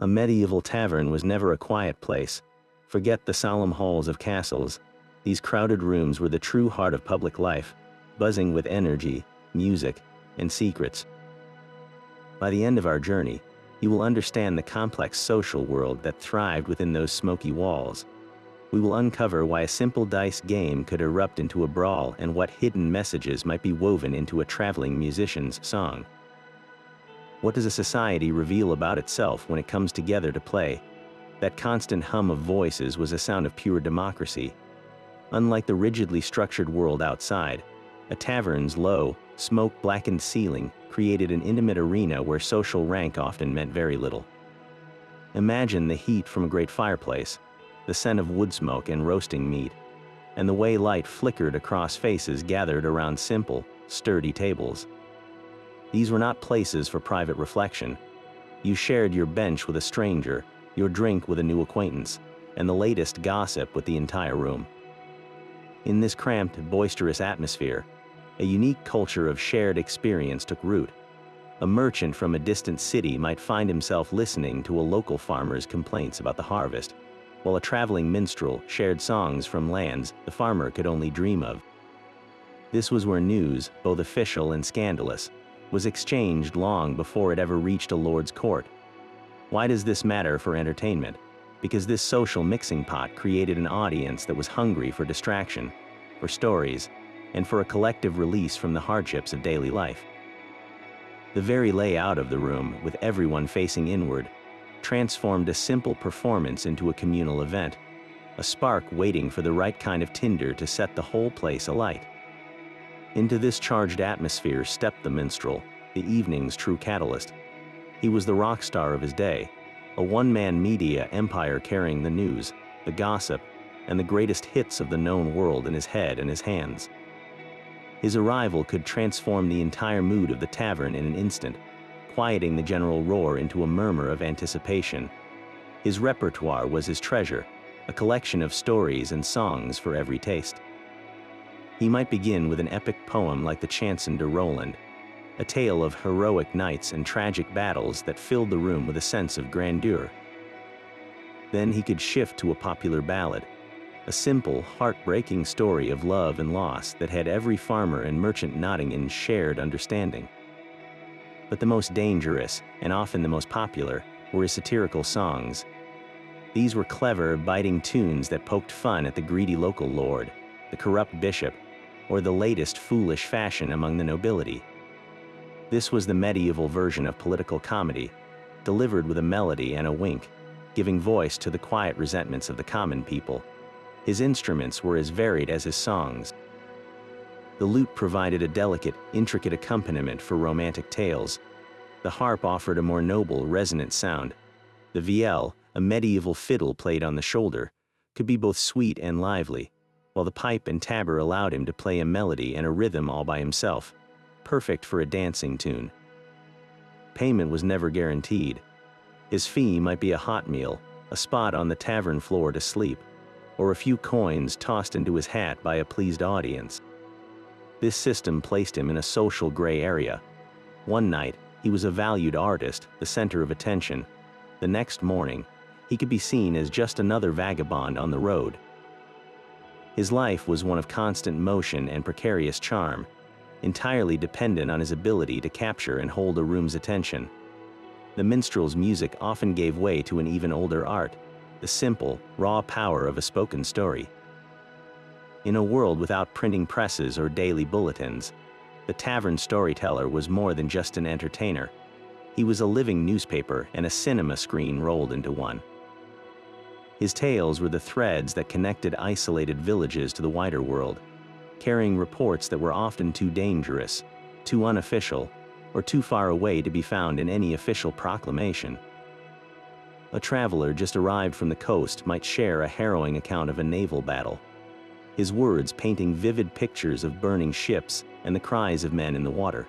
A medieval tavern was never a quiet place. Forget the solemn halls of castles. These crowded rooms were the true heart of public life, buzzing with energy, music, and secrets. By the end of our journey, you will understand the complex social world that thrived within those smoky walls. We will uncover why a simple dice game could erupt into a brawl and what hidden messages might be woven into a traveling musician's song. What does a society reveal about itself when it comes together to play? That constant hum of voices was a sound of pure democracy. Unlike the rigidly structured world outside, a tavern's low, smoke-blackened ceiling created an intimate arena where social rank often meant very little. Imagine the heat from a great fireplace, the scent of wood smoke and roasting meat, and the way light flickered across faces gathered around simple, sturdy tables. These were not places for private reflection. You shared your bench with a stranger, your drink with a new acquaintance, and the latest gossip with the entire room. In this cramped, boisterous atmosphere, a unique culture of shared experience took root. A merchant from a distant city might find himself listening to a local farmer's complaints about the harvest, while a traveling minstrel shared songs from lands the farmer could only dream of. This was where news, both official and scandalous, was exchanged long before it ever reached a lord's court. Why does this matter for entertainment? Because this social mixing pot created an audience that was hungry for distraction, for stories, and for a collective release from the hardships of daily life. The very layout of the room, with everyone facing inward, transformed a simple performance into a communal event, a spark waiting for the right kind of tinder to set the whole place alight. Into this charged atmosphere stepped the minstrel, the evening's true catalyst. He was the rock star of his day, a one-man media empire carrying the news, the gossip, and the greatest hits of the known world in his head and his hands. His arrival could transform the entire mood of the tavern in an instant, quieting the general roar into a murmur of anticipation. His repertoire was his treasure, a collection of stories and songs for every taste. He might begin with an epic poem like the Chanson de Roland, a tale of heroic knights and tragic battles that filled the room with a sense of grandeur. Then he could shift to a popular ballad, a simple, heartbreaking story of love and loss that had every farmer and merchant nodding in shared understanding. But the most dangerous, and often the most popular, were his satirical songs. These were clever, biting tunes that poked fun at the greedy local lord, the corrupt bishop, or the latest foolish fashion among the nobility. This was the medieval version of political comedy, delivered with a melody and a wink, giving voice to the quiet resentments of the common people. His instruments were as varied as his songs. The lute provided a delicate, intricate accompaniment for romantic tales. The harp offered a more noble, resonant sound. The vielle, a medieval fiddle played on the shoulder, could be both sweet and lively, while the pipe and tabor allowed him to play a melody and a rhythm all by himself, perfect for a dancing tune. Payment was never guaranteed. His fee might be a hot meal, a spot on the tavern floor to sleep, or a few coins tossed into his hat by a pleased audience. This system placed him in a social gray area. One night, he was a valued artist, the center of attention. The next morning, he could be seen as just another vagabond on the road. His life was one of constant motion and precarious charm, entirely dependent on his ability to capture and hold a room's attention. The minstrel's music often gave way to an even older art, the simple, raw power of a spoken story. In a world without printing presses or daily bulletins, the tavern storyteller was more than just an entertainer. He was a living newspaper and a cinema screen rolled into one. His tales were the threads that connected isolated villages to the wider world, carrying reports that were often too dangerous, too unofficial, or too far away to be found in any official proclamation. A traveler just arrived from the coast might share a harrowing account of a naval battle, his words painting vivid pictures of burning ships and the cries of men in the water.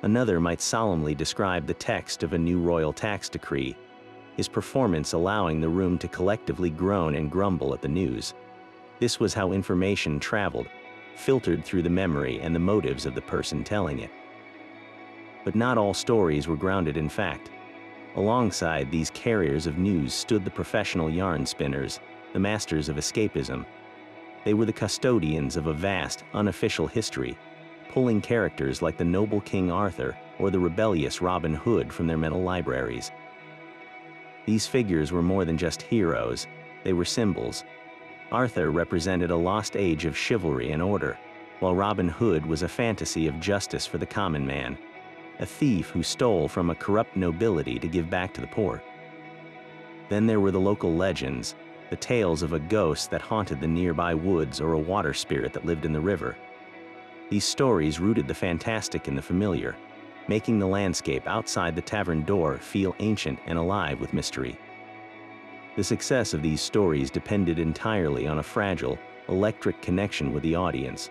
Another might solemnly describe the text of a new royal tax decree, his performance allowing the room to collectively groan and grumble at the news. This was how information traveled, filtered through the memory and the motives of the person telling it. But not all stories were grounded in fact. Alongside these carriers of news stood the professional yarn spinners, the masters of escapism. They were the custodians of a vast, unofficial history, pulling characters like the noble King Arthur or the rebellious Robin Hood from their mental libraries. These figures were more than just heroes, they were symbols. Arthur represented a lost age of chivalry and order, while Robin Hood was a fantasy of justice for the common man, a thief who stole from a corrupt nobility to give back to the poor. Then there were the local legends, the tales of a ghost that haunted the nearby woods or a water spirit that lived in the river. These stories rooted the fantastic in the familiar, making the landscape outside the tavern door feel ancient and alive with mystery. The success of these stories depended entirely on a fragile, electric connection with the audience.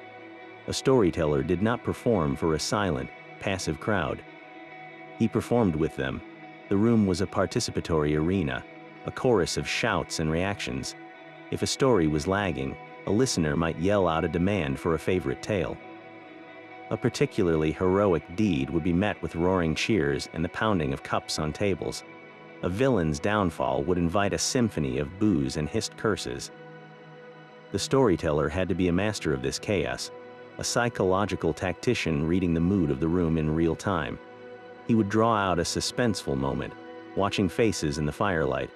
A storyteller did not perform for a silent, passive crowd. He performed with them. The room was a participatory arena, a chorus of shouts and reactions. If a story was lagging, a listener might yell out a demand for a favorite tale. A particularly heroic deed would be met with roaring cheers and the pounding of cups on tables. A villain's downfall would invite a symphony of boos and hissed curses. The storyteller had to be a master of this chaos, a psychological tactician reading the mood of the room in real time. He would draw out a suspenseful moment, watching faces in the firelight,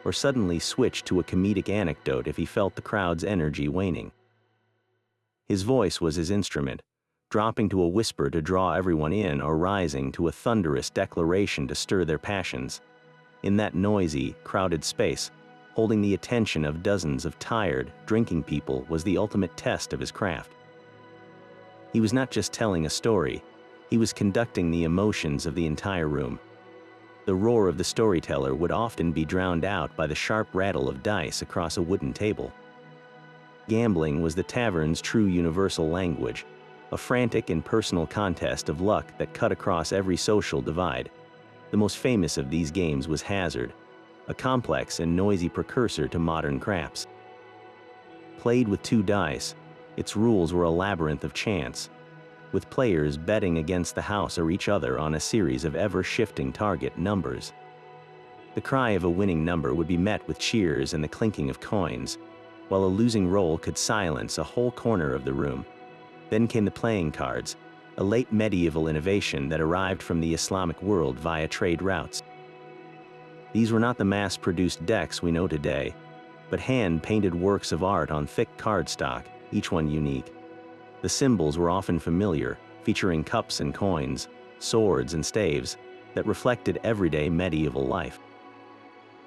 or suddenly switch to a comedic anecdote if he felt the crowd's energy waning. His voice was his instrument, dropping to a whisper to draw everyone in or rising to a thunderous declaration to stir their passions. In that noisy, crowded space, holding the attention of dozens of tired, drinking people was the ultimate test of his craft. He was not just telling a story, he was conducting the emotions of the entire room. The roar of the storyteller would often be drowned out by the sharp rattle of dice across a wooden table. Gambling was the tavern's true universal language, a frantic and personal contest of luck that cut across every social divide. The most famous of these games was hazard, a complex and noisy precursor to modern craps. Played with 2 dice, its rules were a labyrinth of chance, with players betting against the house or each other on a series of ever-shifting target numbers. The cry of a winning number would be met with cheers and the clinking of coins, while a losing roll could silence a whole corner of the room. Then came the playing cards, a late medieval innovation that arrived from the Islamic world via trade routes. These were not the mass-produced decks we know today, but hand-painted works of art on thick cardstock, each one unique. The symbols were often familiar, featuring cups and coins, swords and staves, that reflected everyday medieval life.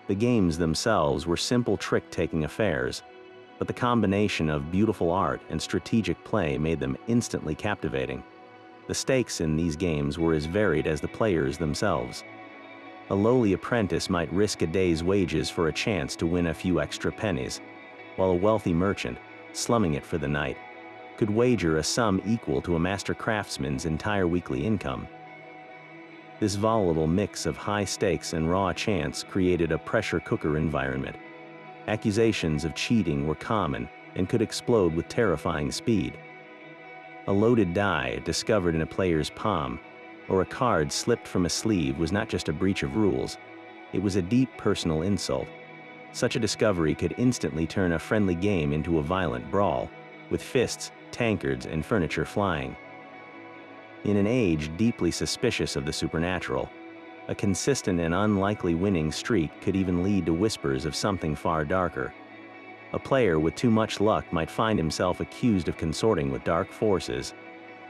The games themselves were simple trick-taking affairs, but the combination of beautiful art and strategic play made them instantly captivating. The stakes in these games were as varied as the players themselves. A lowly apprentice might risk a day's wages for a chance to win a few extra pennies, while a wealthy merchant, slumming it for the night, could wager a sum equal to a master craftsman's entire weekly income. This volatile mix of high stakes and raw chance created a pressure cooker environment. Accusations of cheating were common and could explode with terrifying speed. A loaded die discovered in a player's palm, or a card slipped from a sleeve was not just a breach of rules, it was a deep personal insult. Such a discovery could instantly turn a friendly game into a violent brawl, with fists, tankards, and furniture flying. In an age deeply suspicious of the supernatural, a consistent and unlikely winning streak could even lead to whispers of something far darker. A player with too much luck might find himself accused of consorting with dark forces,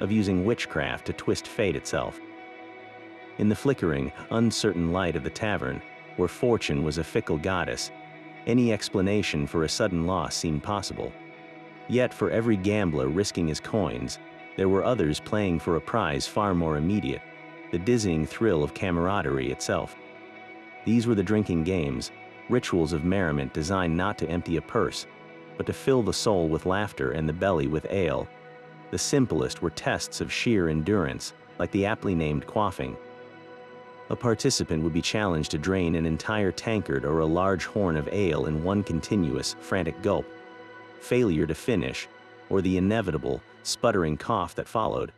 of using witchcraft to twist fate itself. In the flickering, uncertain light of the tavern, where fortune was a fickle goddess, any explanation for a sudden loss seemed possible. Yet for every gambler risking his coins, there were others playing for a prize far more immediate, the dizzying thrill of camaraderie itself. These were the drinking games, rituals of merriment designed not to empty a purse, but to fill the soul with laughter and the belly with ale. The simplest were tests of sheer endurance, like the aptly named quaffing. A participant would be challenged to drain an entire tankard or a large horn of ale in one continuous, frantic gulp. Failure to finish, or the inevitable, sputtering cough that followed,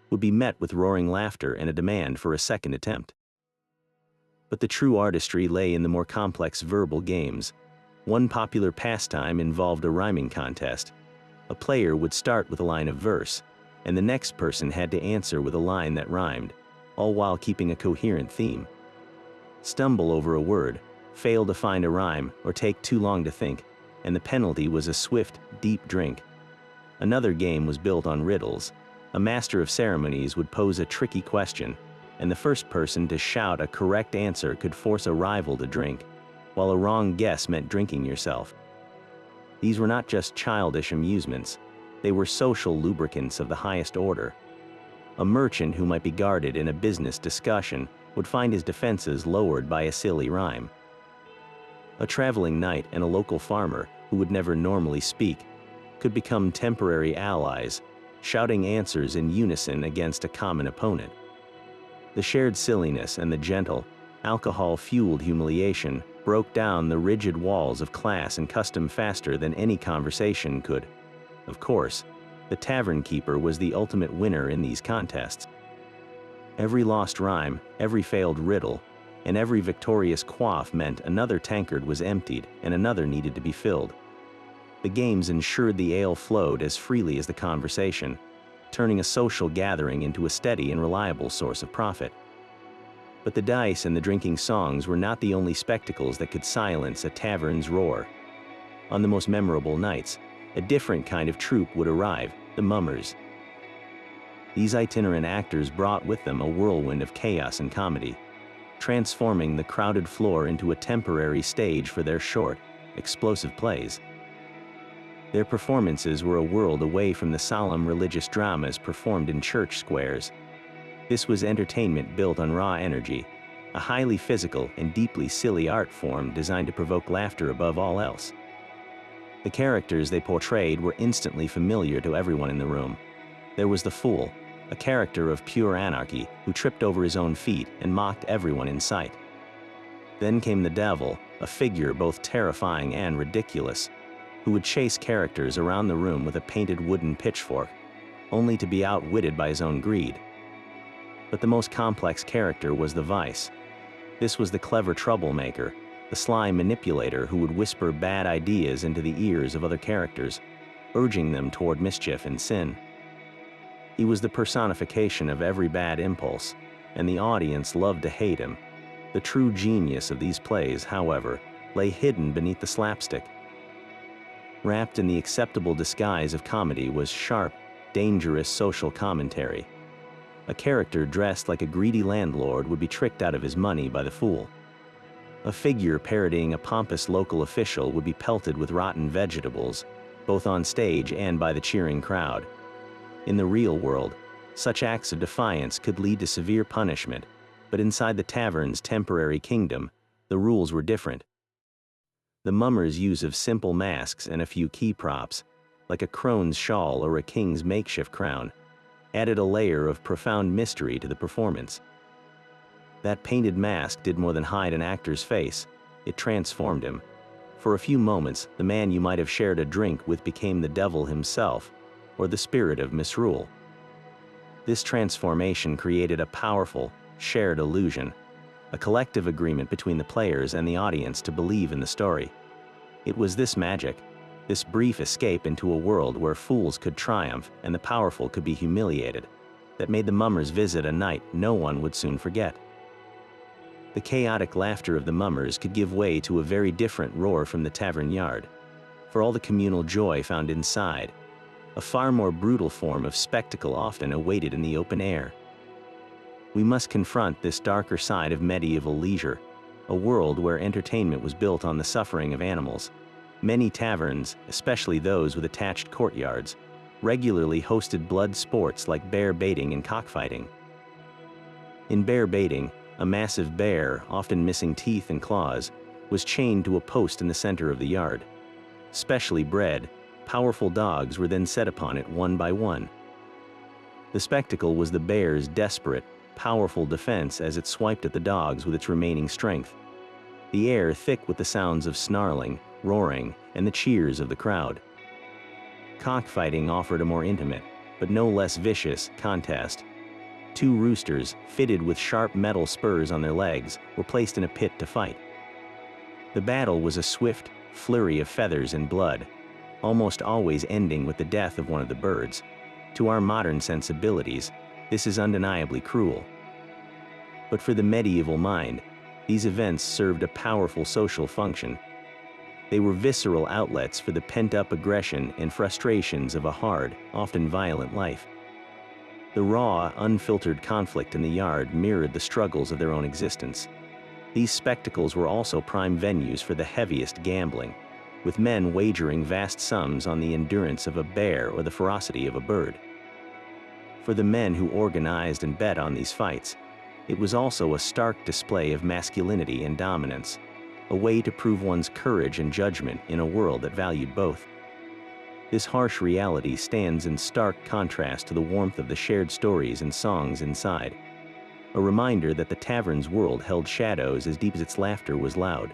would be met with roaring laughter and a demand for a second attempt. But the true artistry lay in the more complex verbal games. One popular pastime involved a rhyming contest. A player would start with a line of verse, and the next person had to answer with a line that rhymed, all while keeping a coherent theme. Stumble over a word, fail to find a rhyme, or take too long to think, and the penalty was a swift, deep drink. Another game was built on riddles. A master of ceremonies would pose a tricky question, and the first person to shout a correct answer could force a rival to drink, while a wrong guess meant drinking yourself. These were not just childish amusements, they were social lubricants of the highest order. A merchant who might be guarded in a business discussion would find his defenses lowered by a silly rhyme. A traveling knight and a local farmer, who would never normally speak, could become temporary allies, shouting answers in unison against a common opponent. The shared silliness and the gentle, alcohol-fueled humiliation broke down the rigid walls of class and custom faster than any conversation could. Of course, the tavern keeper was the ultimate winner in these contests. Every lost rhyme, every failed riddle, and every victorious quaff meant another tankard was emptied and another needed to be filled. The games ensured the ale flowed as freely as the conversation, turning a social gathering into a steady and reliable source of profit. But the dice and the drinking songs were not the only spectacles that could silence a tavern's roar. On the most memorable nights, a different kind of troupe would arrive, the mummers. These itinerant actors brought with them a whirlwind of chaos and comedy, transforming the crowded floor into a temporary stage for their short, explosive plays. Their performances were a world away from the solemn religious dramas performed in church squares. This was entertainment built on raw energy, a highly physical and deeply silly art form designed to provoke laughter above all else. The characters they portrayed were instantly familiar to everyone in the room. There was the fool, a character of pure anarchy who tripped over his own feet and mocked everyone in sight. Then came the devil, a figure both terrifying and ridiculous, who would chase characters around the room with a painted wooden pitchfork, only to be outwitted by his own greed. But the most complex character was the vice. This was the clever troublemaker, the sly manipulator who would whisper bad ideas into the ears of other characters, urging them toward mischief and sin. He was the personification of every bad impulse, and the audience loved to hate him. The true genius of these plays, however, lay hidden beneath the slapstick. Wrapped in the acceptable disguise of comedy was sharp, dangerous social commentary. A character dressed like a greedy landlord would be tricked out of his money by the fool. A figure parodying a pompous local official would be pelted with rotten vegetables, both on stage and by the cheering crowd. In the real world, such acts of defiance could lead to severe punishment, but inside the tavern's temporary kingdom, the rules were different. The mummers' use of simple masks and a few key props, like a crone's shawl or a king's makeshift crown, added a layer of profound mystery to the performance. That painted mask did more than hide an actor's face, it transformed him. For a few moments, the man you might have shared a drink with became the devil himself, or the spirit of misrule. This transformation created a powerful, shared illusion, a collective agreement between the players and the audience to believe in the story. It was this magic, this brief escape into a world where fools could triumph and the powerful could be humiliated, that made the mummers visit a night no one would soon forget. The chaotic laughter of the mummers could give way to a very different roar from the tavern yard, for all the communal joy found inside. A far more brutal form of spectacle often awaited in the open air. We must confront this darker side of medieval leisure, a world where entertainment was built on the suffering of animals. Many taverns, especially those with attached courtyards, regularly hosted blood sports like bear baiting and cockfighting. In bear baiting, a massive bear, often missing teeth and claws, was chained to a post in the center of the yard. Specially bred, powerful dogs were then set upon it one by one. The spectacle was the bear's desperate, powerful defense as it swiped at the dogs with its remaining strength. The air thick with the sounds of snarling, roaring, and the cheers of the crowd. Cockfighting offered a more intimate, but no less vicious, contest. 2 roosters, fitted with sharp metal spurs on their legs, were placed in a pit to fight. The battle was a swift flurry of feathers and blood, almost always ending with the death of one of the birds. To our modern sensibilities, this is undeniably cruel. But for the medieval mind, these events served a powerful social function. They were visceral outlets for the pent-up aggression and frustrations of a hard, often violent life. The raw, unfiltered conflict in the yard mirrored the struggles of their own existence. These spectacles were also prime venues for the heaviest gambling, with men wagering vast sums on the endurance of a bear or the ferocity of a bird. For the men who organized and bet on these fights, it was also a stark display of masculinity and dominance, a way to prove one's courage and judgment in a world that valued both. This harsh reality stands in stark contrast to the warmth of the shared stories and songs inside, a reminder that the tavern's world held shadows as deep as its laughter was loud.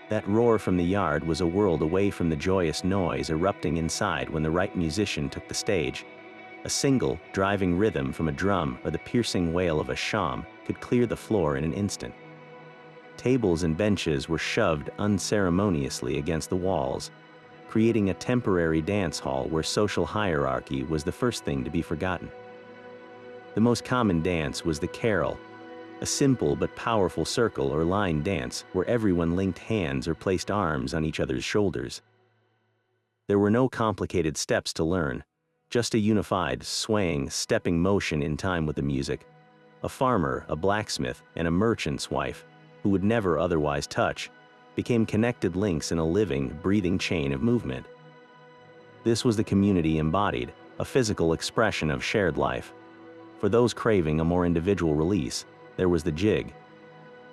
That roar from the yard was a world away from the joyous noise erupting inside when the right musician took the stage. A single, driving rhythm from a drum or the piercing wail of a sham could clear the floor in an instant. Tables and benches were shoved unceremoniously against the walls, creating a temporary dance hall where social hierarchy was the first thing to be forgotten. The most common dance was the carol, a simple but powerful circle or line dance where everyone linked hands or placed arms on each other's shoulders. There were no complicated steps to learn, just a unified, swaying, stepping motion in time with the music. A farmer, a blacksmith, and a merchant's wife, who would never otherwise touch, became connected links in a living, breathing chain of movement. This was the community embodied, a physical expression of shared life. For those craving a more individual release, there was the jig.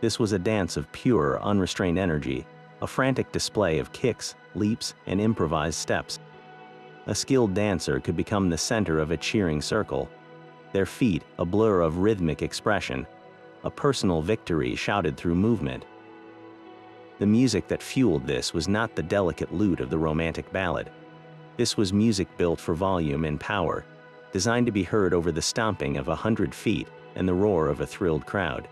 This was a dance of pure, unrestrained energy, a frantic display of kicks, leaps, and improvised steps. A skilled dancer could become the center of a cheering circle, their feet a blur of rhythmic expression, a personal victory shouted through movement. The music that fueled this was not the delicate lute of the romantic ballad. This was music built for volume and power, designed to be heard over the stomping of 100 feet and the roar of a thrilled crowd.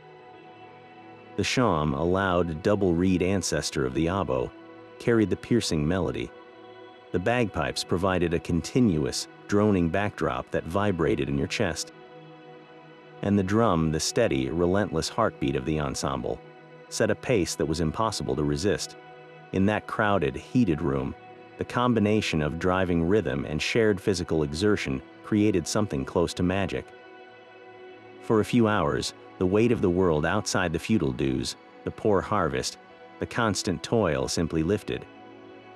The sham, a loud, double-reed ancestor of the oboe, carried the piercing melody. The bagpipes provided a continuous, droning backdrop that vibrated in your chest. And the drum, the steady, relentless heartbeat of the ensemble, set a pace that was impossible to resist. In that crowded, heated room, the combination of driving rhythm and shared physical exertion created something close to magic. For a few hours, the weight of the world outside the feudal dues, the poor harvest, the constant toil simply lifted.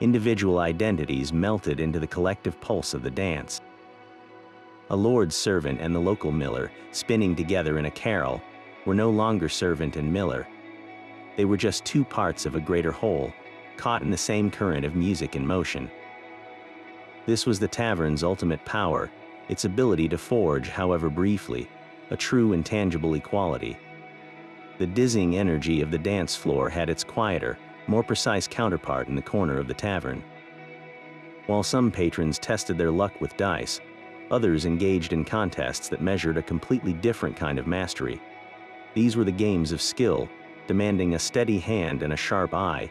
Individual identities melted into the collective pulse of the dance. A lord's servant and the local miller, spinning together in a carol, were no longer servant and miller. They were just two parts of a greater whole, caught in the same current of music and motion. This was the tavern's ultimate power, its ability to forge, however briefly, a true intangible equality. The dizzying energy of the dance floor had its quieter, more precise counterpart in the corner of the tavern. While some patrons tested their luck with dice, others engaged in contests that measured a completely different kind of mastery. These were the games of skill, demanding a steady hand and a sharp eye,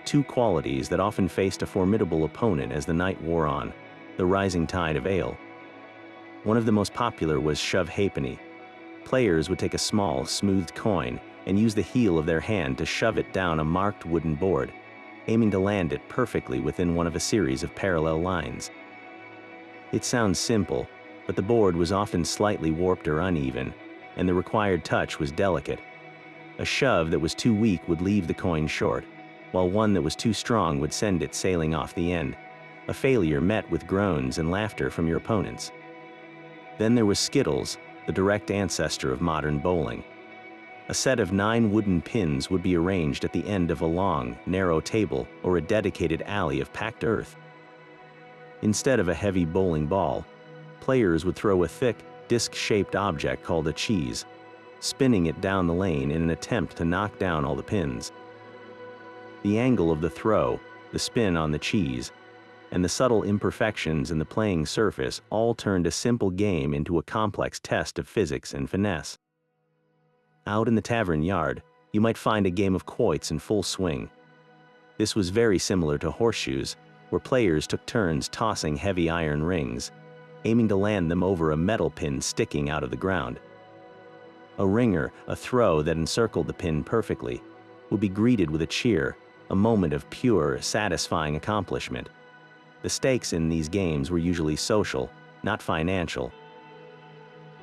two qualities that often faced a formidable opponent as the night wore on, the rising tide of ale. One of the most popular was shove halfpenny. Players would take a small, smoothed coin and use the heel of their hand to shove it down a marked wooden board, aiming to land it perfectly within one of a series of parallel lines. It sounds simple, but the board was often slightly warped or uneven, and the required touch was delicate. A shove that was too weak would leave the coin short, while one that was too strong would send it sailing off the end, a failure met with groans and laughter from your opponents. Then there was skittles, the direct ancestor of modern bowling. A set of 9 wooden pins would be arranged at the end of a long, narrow table or a dedicated alley of packed earth. Instead of a heavy bowling ball, players would throw a thick, disc-shaped object called a cheese, spinning it down the lane in an attempt to knock down all the pins. The angle of the throw, the spin on the cheese, and the subtle imperfections in the playing surface all turned a simple game into a complex test of physics and finesse. Out in the tavern yard, you might find a game of quoits in full swing. This was very similar to horseshoes, where players took turns tossing heavy iron rings, aiming to land them over a metal pin sticking out of the ground. A ringer, a throw that encircled the pin perfectly, would be greeted with a cheer, a moment of pure, satisfying accomplishment. The stakes in these games were usually social, not financial.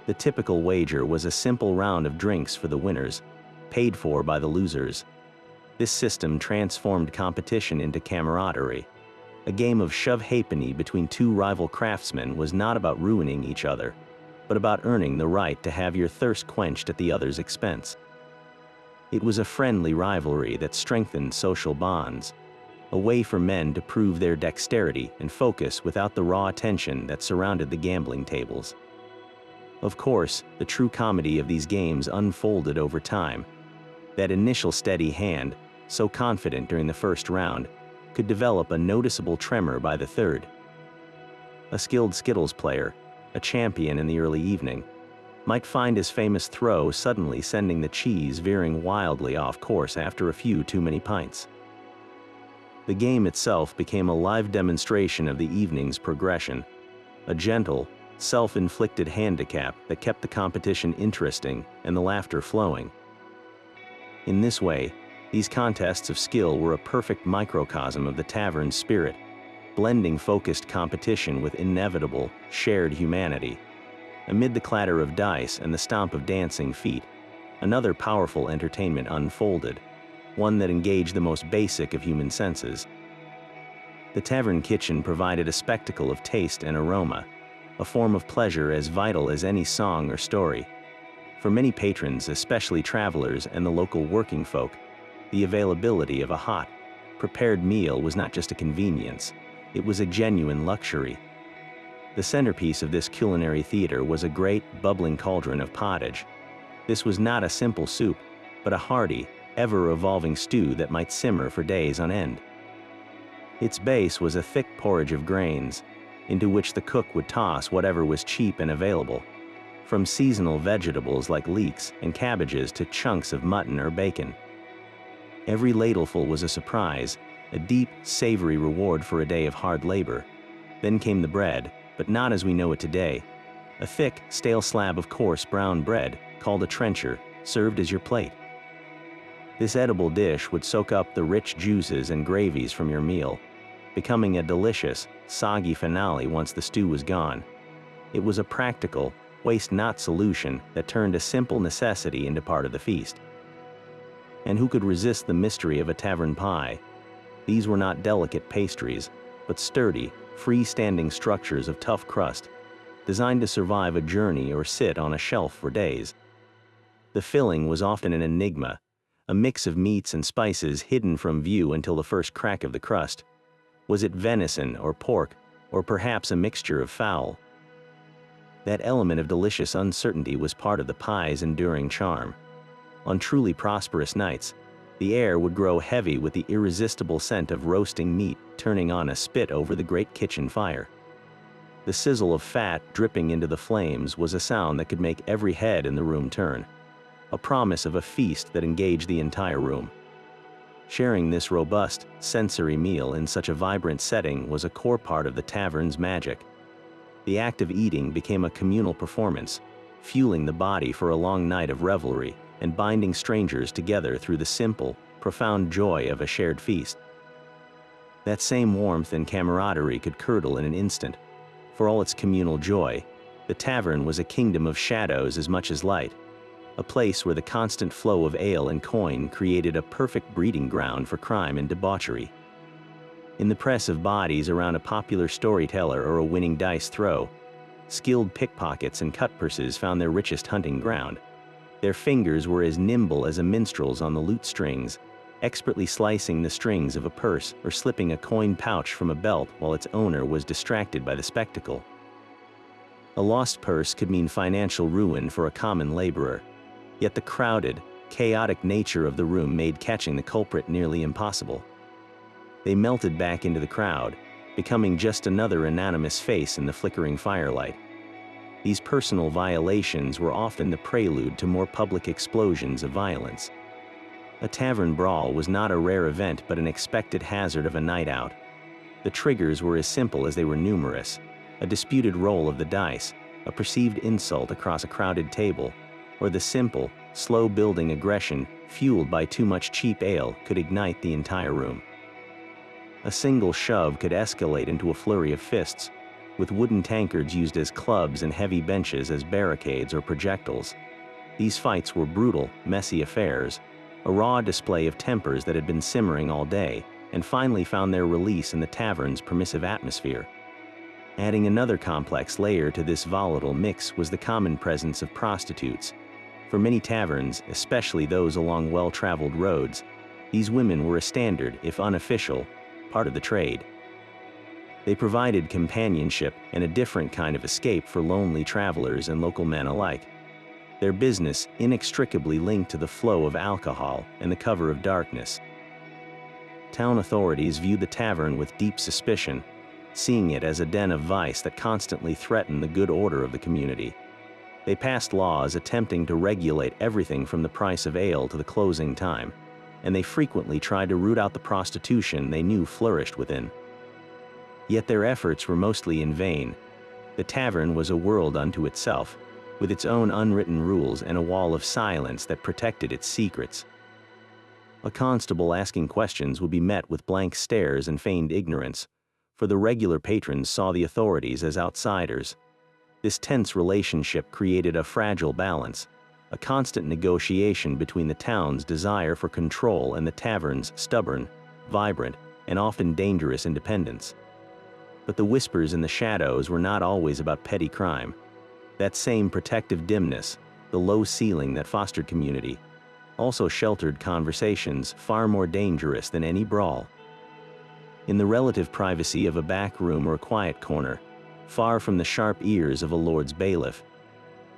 The typical wager was a simple round of drinks for the winners, paid for by the losers. This system transformed competition into camaraderie. A game of shove-halfpenny between two rival craftsmen was not about ruining each other, but about earning the right to have your thirst quenched at the other's expense. It was a friendly rivalry that strengthened social bonds, a way for men to prove their dexterity and focus without the raw tension that surrounded the gambling tables. Of course, the true comedy of these games unfolded over time. That initial steady hand, so confident during the first round, could develop a noticeable tremor by the third. A skilled Skittles player, a champion in the early evening, might find his famous throw suddenly sending the cheese veering wildly off course after a few too many pints. The game itself became a live demonstration of the evening's progression, a gentle, self-inflicted handicap that kept the competition interesting and the laughter flowing. In this way, these contests of skill were a perfect microcosm of the tavern spirit, blending focused competition with inevitable, shared humanity. Amid the clatter of dice and the stomp of dancing feet, another powerful entertainment unfolded, one that engaged the most basic of human senses. The tavern kitchen provided a spectacle of taste and aroma, a form of pleasure as vital as any song or story. For many patrons, especially travelers and the local working folk, the availability of a hot, prepared meal was not just a convenience, it was a genuine luxury. The centerpiece of this culinary theater was a great, bubbling cauldron of pottage. This was not a simple soup, but a hearty, ever-evolving stew that might simmer for days on end. Its base was a thick porridge of grains, into which the cook would toss whatever was cheap and available, from seasonal vegetables like leeks and cabbages to chunks of mutton or bacon. Every ladleful was a surprise, a deep, savory reward for a day of hard labor. Then came the bread, but not as we know it today. A thick, stale slab of coarse brown bread, called a trencher, served as your plate. This edible dish would soak up the rich juices and gravies from your meal, becoming a delicious, soggy finale once the stew was gone. It was a practical, waste-not solution that turned a simple necessity into part of the feast. And who could resist the mystery of a tavern pie? These were not delicate pastries, but sturdy, freestanding structures of tough crust, designed to survive a journey or sit on a shelf for days. The filling was often an enigma, a mix of meats and spices hidden from view until the first crack of the crust. Was it venison or pork, or perhaps a mixture of fowl? That element of delicious uncertainty was part of the pie's enduring charm. On truly prosperous nights, the air would grow heavy with the irresistible scent of roasting meat turning on a spit over the great kitchen fire. The sizzle of fat dripping into the flames was a sound that could make every head in the room turn, a promise of a feast that engaged the entire room. Sharing this robust, sensory meal in such a vibrant setting was a core part of the tavern's magic. The act of eating became a communal performance, fueling the body for a long night of revelry and binding strangers together through the simple, profound joy of a shared feast. That same warmth and camaraderie could curdle in an instant. For all its communal joy, the tavern was a kingdom of shadows as much as light, a place where the constant flow of ale and coin created a perfect breeding ground for crime and debauchery. In the press of bodies around a popular storyteller or a winning dice throw, skilled pickpockets and cutpurses found their richest hunting ground. Their fingers were as nimble as a minstrel's on the lute strings, expertly slicing the strings of a purse or slipping a coin pouch from a belt while its owner was distracted by the spectacle. A lost purse could mean financial ruin for a common laborer, yet the crowded, chaotic nature of the room made catching the culprit nearly impossible. They melted back into the crowd, becoming just another anonymous face in the flickering firelight. These personal violations were often the prelude to more public explosions of violence. A tavern brawl was not a rare event but an expected hazard of a night out. The triggers were as simple as they were numerous: a disputed roll of the dice, a perceived insult across a crowded table, or the simple, slow-building aggression fueled by too much cheap ale could ignite the entire room. A single shove could escalate into a flurry of fists, with wooden tankards used as clubs and heavy benches as barricades or projectiles. These fights were brutal, messy affairs, a raw display of tempers that had been simmering all day and finally found their release in the tavern's permissive atmosphere. Adding another complex layer to this volatile mix was the common presence of prostitutes. For many taverns, especially those along well-traveled roads, these women were a standard, if unofficial, part of the trade. They provided companionship and a different kind of escape for lonely travelers and local men alike. Their business inextricably linked to the flow of alcohol and the cover of darkness. Town authorities viewed the tavern with deep suspicion, seeing it as a den of vice that constantly threatened the good order of the community. They passed laws attempting to regulate everything from the price of ale to the closing time, and they frequently tried to root out the prostitution they knew flourished within. Yet their efforts were mostly in vain. The tavern was a world unto itself, with its own unwritten rules and a wall of silence that protected its secrets. A constable asking questions would be met with blank stares and feigned ignorance, for the regular patrons saw the authorities as outsiders. This tense relationship created a fragile balance, a constant negotiation between the town's desire for control and the tavern's stubborn, vibrant, and often dangerous independence. But the whispers in the shadows were not always about petty crime. That same protective dimness, the low ceiling that fostered community, also sheltered conversations far more dangerous than any brawl. In the relative privacy of a back room or a quiet corner, far from the sharp ears of a lord's bailiff,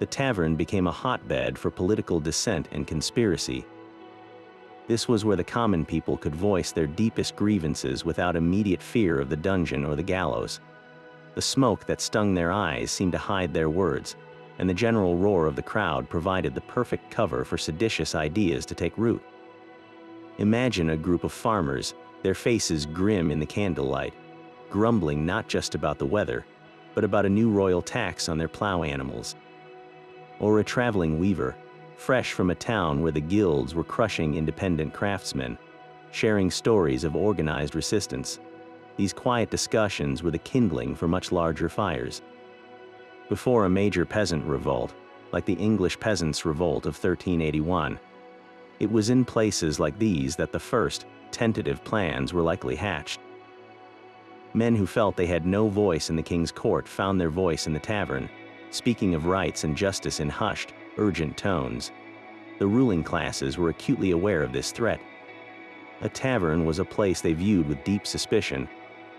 the tavern became a hotbed for political dissent and conspiracy. This was where the common people could voice their deepest grievances without immediate fear of the dungeon or the gallows. The smoke that stung their eyes seemed to hide their words, and the general roar of the crowd provided the perfect cover for seditious ideas to take root. Imagine a group of farmers, their faces grim in the candlelight, grumbling not just about the weather, but about a new royal tax on their plow animals. Or a traveling weaver, fresh from a town where the guilds were crushing independent craftsmen, sharing stories of organized resistance. These quiet discussions were the kindling for much larger fires. Before a major peasant revolt, like the English Peasants' Revolt of 1381, it was in places like these that the first, tentative plans were likely hatched. Men who felt they had no voice in the king's court found their voice in the tavern, speaking of rights and justice in hushed, urgent tones. The ruling classes were acutely aware of this threat. A tavern was a place they viewed with deep suspicion,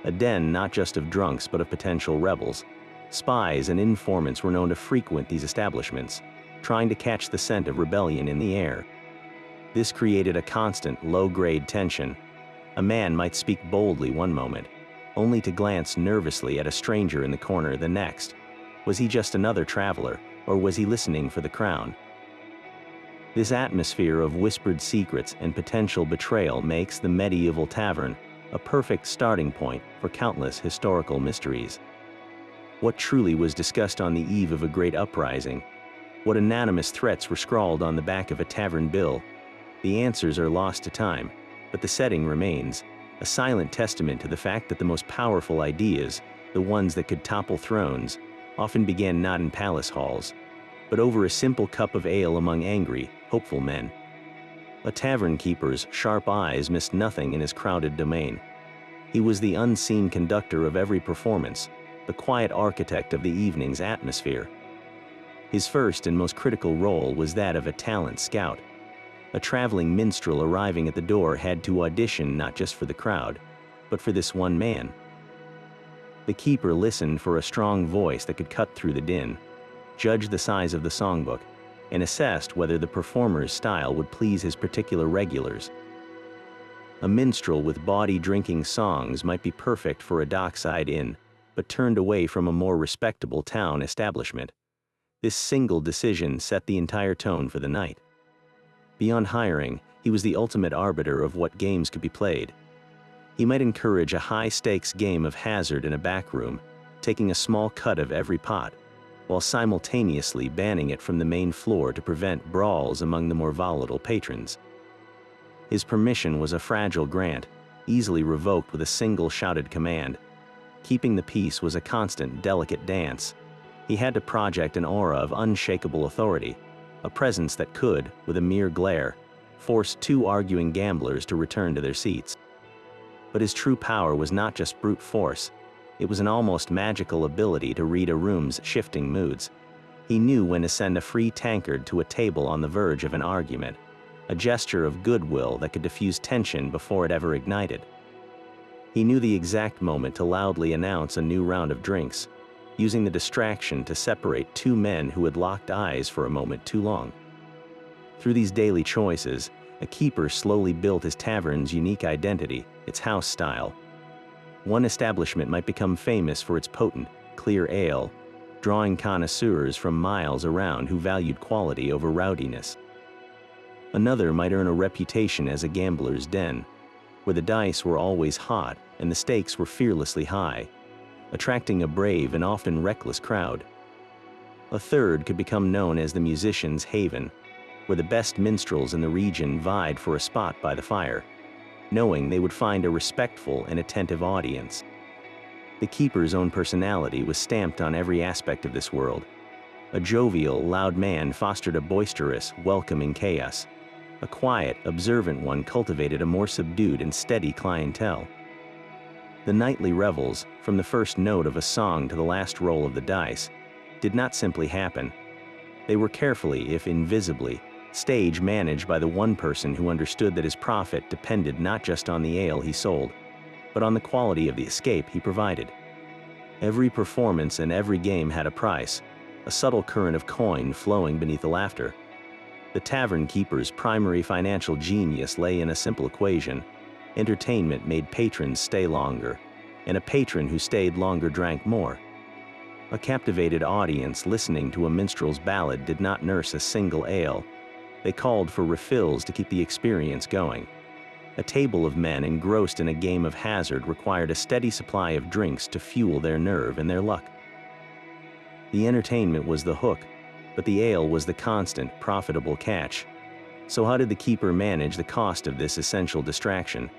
a den not just of drunks but of potential rebels. Spies and informants were known to frequent these establishments, trying to catch the scent of rebellion in the air. This created a constant, low-grade tension. A man might speak boldly one moment, only to glance nervously at a stranger in the corner the next. Was he just another traveler, or was he listening for the crown? This atmosphere of whispered secrets and potential betrayal makes the medieval tavern a perfect starting point for countless historical mysteries. What truly was discussed on the eve of a great uprising? What anonymous threats were scrawled on the back of a tavern bill? The answers are lost to time, but the setting remains, a silent testament to the fact that the most powerful ideas, the ones that could topple thrones, often began not in palace halls, but over a simple cup of ale among angry, hopeful men. A tavern keeper's sharp eyes missed nothing in his crowded domain. He was the unseen conductor of every performance, the quiet architect of the evening's atmosphere. His first and most critical role was that of a talent scout. A traveling minstrel arriving at the door had to audition not just for the crowd, but for this one man. The keeper listened for a strong voice that could cut through the din, judged the size of the songbook, and assessed whether the performer's style would please his particular regulars. A minstrel with bawdy drinking songs might be perfect for a dockside inn, but turned away from a more respectable town establishment. This single decision set the entire tone for the night. Beyond hiring, he was the ultimate arbiter of what games could be played. He might encourage a high-stakes game of hazard in a back room, taking a small cut of every pot, while simultaneously banning it from the main floor to prevent brawls among the more volatile patrons. His permission was a fragile grant, easily revoked with a single shouted command. Keeping the peace was a constant, delicate dance. He had to project an aura of unshakable authority, a presence that could, with a mere glare, force two arguing gamblers to return to their seats. But his true power was not just brute force. It was an almost magical ability to read a room's shifting moods. He knew when to send a free tankard to a table on the verge of an argument, a gesture of goodwill that could diffuse tension before it ever ignited. He knew the exact moment to loudly announce a new round of drinks, using the distraction to separate two men who had locked eyes for a moment too long. Through these daily choices, a keeper slowly built his tavern's unique identity, its house style. One establishment might become famous for its potent, clear ale, drawing connoisseurs from miles around who valued quality over rowdiness. Another might earn a reputation as a gambler's den, where the dice were always hot and the stakes were fearlessly high, attracting a brave and often reckless crowd. A third could become known as the musician's haven, where the best minstrels in the region vied for a spot by the fire, knowing they would find a respectful and attentive audience. The keeper's own personality was stamped on every aspect of this world. A jovial, loud man fostered a boisterous, welcoming chaos. A quiet, observant one cultivated a more subdued and steady clientele. The nightly revels, from the first note of a song to the last roll of the dice, did not simply happen. They were carefully, if invisibly, stage managed by the one person who understood that his profit depended not just on the ale he sold, but on the quality of the escape he provided. Every performance and every game had a price, a subtle current of coin flowing beneath the laughter. The tavern keeper's primary financial genius lay in a simple equation. Entertainment made patrons stay longer, and a patron who stayed longer drank more. A captivated audience listening to a minstrel's ballad did not nurse a single ale. They called for refills to keep the experience going. A table of men engrossed in a game of hazard required a steady supply of drinks to fuel their nerve and their luck. The entertainment was the hook, but the ale was the constant, profitable catch. So how did the keeper manage the cost of this essential distraction?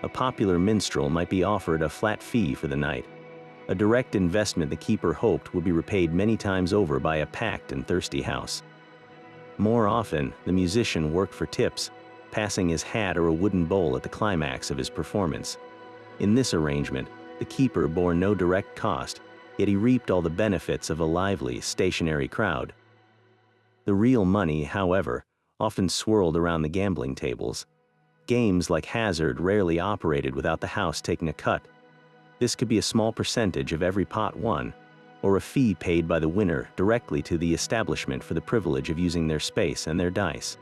A popular minstrel might be offered a flat fee for the night, a direct investment the keeper hoped would be repaid many times over by a packed and thirsty house. More often, the musician worked for tips, passing his hat or a wooden bowl at the climax of his performance. In this arrangement, the keeper bore no direct cost, yet he reaped all the benefits of a lively, stationary crowd. The real money, however, often swirled around the gambling tables. Games like hazard rarely operated without the house taking a cut. This could be a small percentage of every pot won, or a fee paid by the winner directly to the establishment for the privilege of using their space and their dice.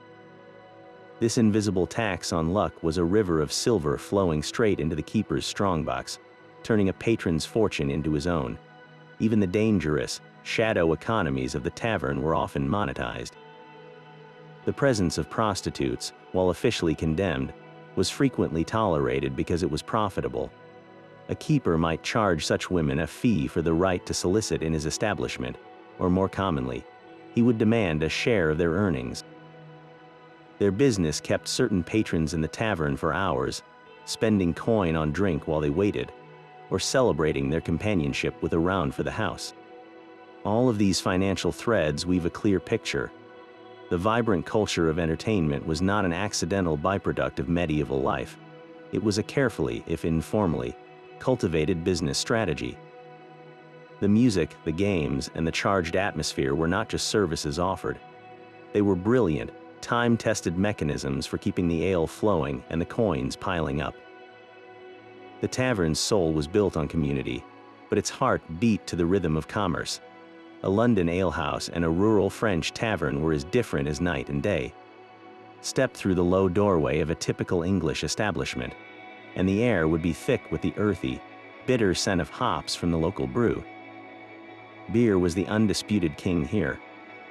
This invisible tax on luck was a river of silver flowing straight into the keeper's strongbox, turning a patron's fortune into his own. Even the dangerous, shadow economies of the tavern were often monetized. The presence of prostitutes, while officially condemned, was frequently tolerated because it was profitable. A keeper might charge such women a fee for the right to solicit in his establishment, or more commonly, he would demand a share of their earnings. Their business kept certain patrons in the tavern for hours, spending coin on drink while they waited, or celebrating their companionship with a round for the house. All of these financial threads weave a clear picture. The vibrant culture of entertainment was not an accidental byproduct of medieval life. It was a carefully, if informally, cultivated business strategy. The music, the games, and the charged atmosphere were not just services offered. They were brilliant, time-tested mechanisms for keeping the ale flowing and the coins piling up. The tavern's soul was built on community, but its heart beat to the rhythm of commerce. A London alehouse and a rural French tavern were as different as night and day. Step through the low doorway of a typical English establishment, and the air would be thick with the earthy, bitter scent of hops from the local brew. Beer was the undisputed king here,